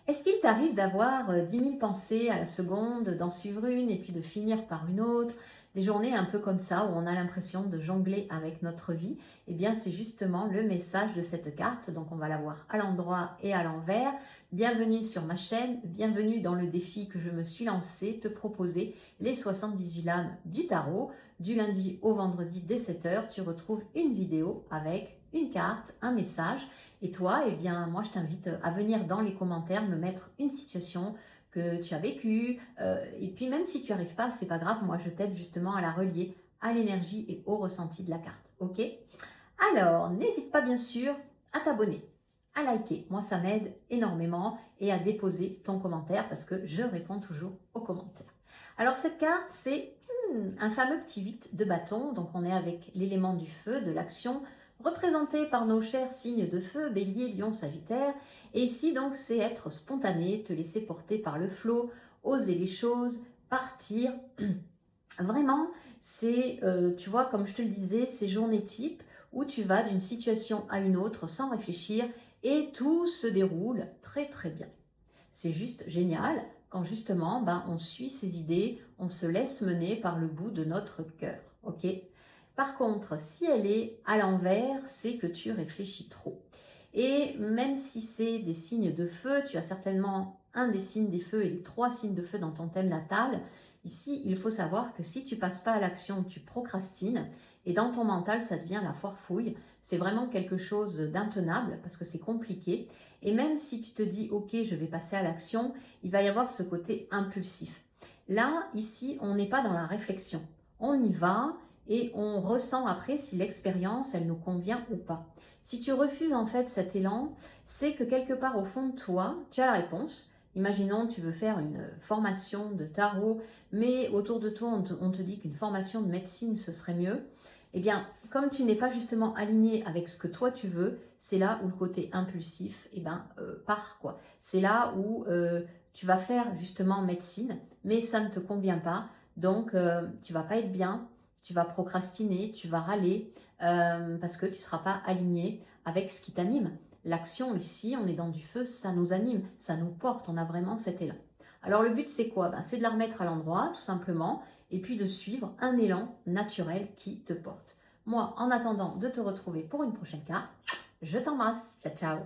Est-ce qu'il t'arrive d'avoir 10 000 pensées à la seconde, d'en suivre une et puis de finir par une autre? Des journées un peu comme ça où on a l'impression de jongler avec notre vie? Eh bien, c'est justement le message de cette carte. Donc, on va la voir à l'endroit et à l'envers. Bienvenue sur ma chaîne, bienvenue dans le défi que je me suis lancé, te proposer les 78 lames du tarot. Du lundi au vendredi dès 7 heures, tu retrouves une vidéo avec une carte, un message. Et toi, eh bien, moi, je t'invite à venir dans les commentaires me mettre une situation que tu as vécue. Et puis, même si tu n'y arrives pas, c'est pas grave. Moi, je t'aide justement à la relier à l'énergie et au ressenti de la carte. Ok? Alors, n'hésite pas bien sûr à t'abonner, à liker. Moi, ça m'aide énormément et à déposer ton commentaire parce que je réponds toujours aux commentaires. Alors, cette carte, c'est un fameux petit 8 de bâton. Donc, on est avec l'élément du feu, de l'action, représenté par nos chers signes de feu, Bélier, Lion, Sagittaire. Et ici, donc, c'est être spontané, te laisser porter par le flot, oser les choses, partir. Vraiment, c'est, tu vois, comme je te le disais, ces journées types où tu vas d'une situation à une autre sans réfléchir et tout se déroule très très bien. C'est juste génial quand justement on suit ses idées, on se laisse mener par le bout de notre cœur. Ok? Par contre, si elle est à l'envers, c'est que tu réfléchis trop. Et même si c'est des signes de feu, tu as certainement un des signes des feux et les 3 signes de feu dans ton thème natal. Ici, il faut savoir que si tu passes pas à l'action, tu procrastines et dans ton mental, ça devient la foire fouille. C'est vraiment quelque chose d'intenable parce que c'est compliqué. Et même si tu te dis, ok, je vais passer à l'action, il va y avoir ce côté impulsif. Là, ici, on n'est pas dans la réflexion. On y va et on ressent après si l'expérience, elle nous convient ou pas. Si tu refuses en fait cet élan, c'est que quelque part au fond de toi, tu as la réponse. Imaginons, tu veux faire une formation de tarot, mais autour de toi, on te dit qu'une formation de médecine, ce serait mieux. Eh bien, comme tu n'es pas justement aligné avec ce que toi tu veux, c'est là où le côté impulsif part, quoi. C'est là où tu vas faire justement médecine, mais ça ne te convient pas. Donc, tu vas pas être bien, tu vas procrastiner, tu vas râler parce que tu ne seras pas aligné avec ce qui t'anime. L'action ici, on est dans du feu, ça nous anime, ça nous porte, on a vraiment cet élan. Alors le but c'est quoi? C'est de la remettre à l'endroit tout simplement et puis de suivre un élan naturel qui te porte. Moi, en attendant de te retrouver pour une prochaine carte, je t'embrasse. Ciao, ciao.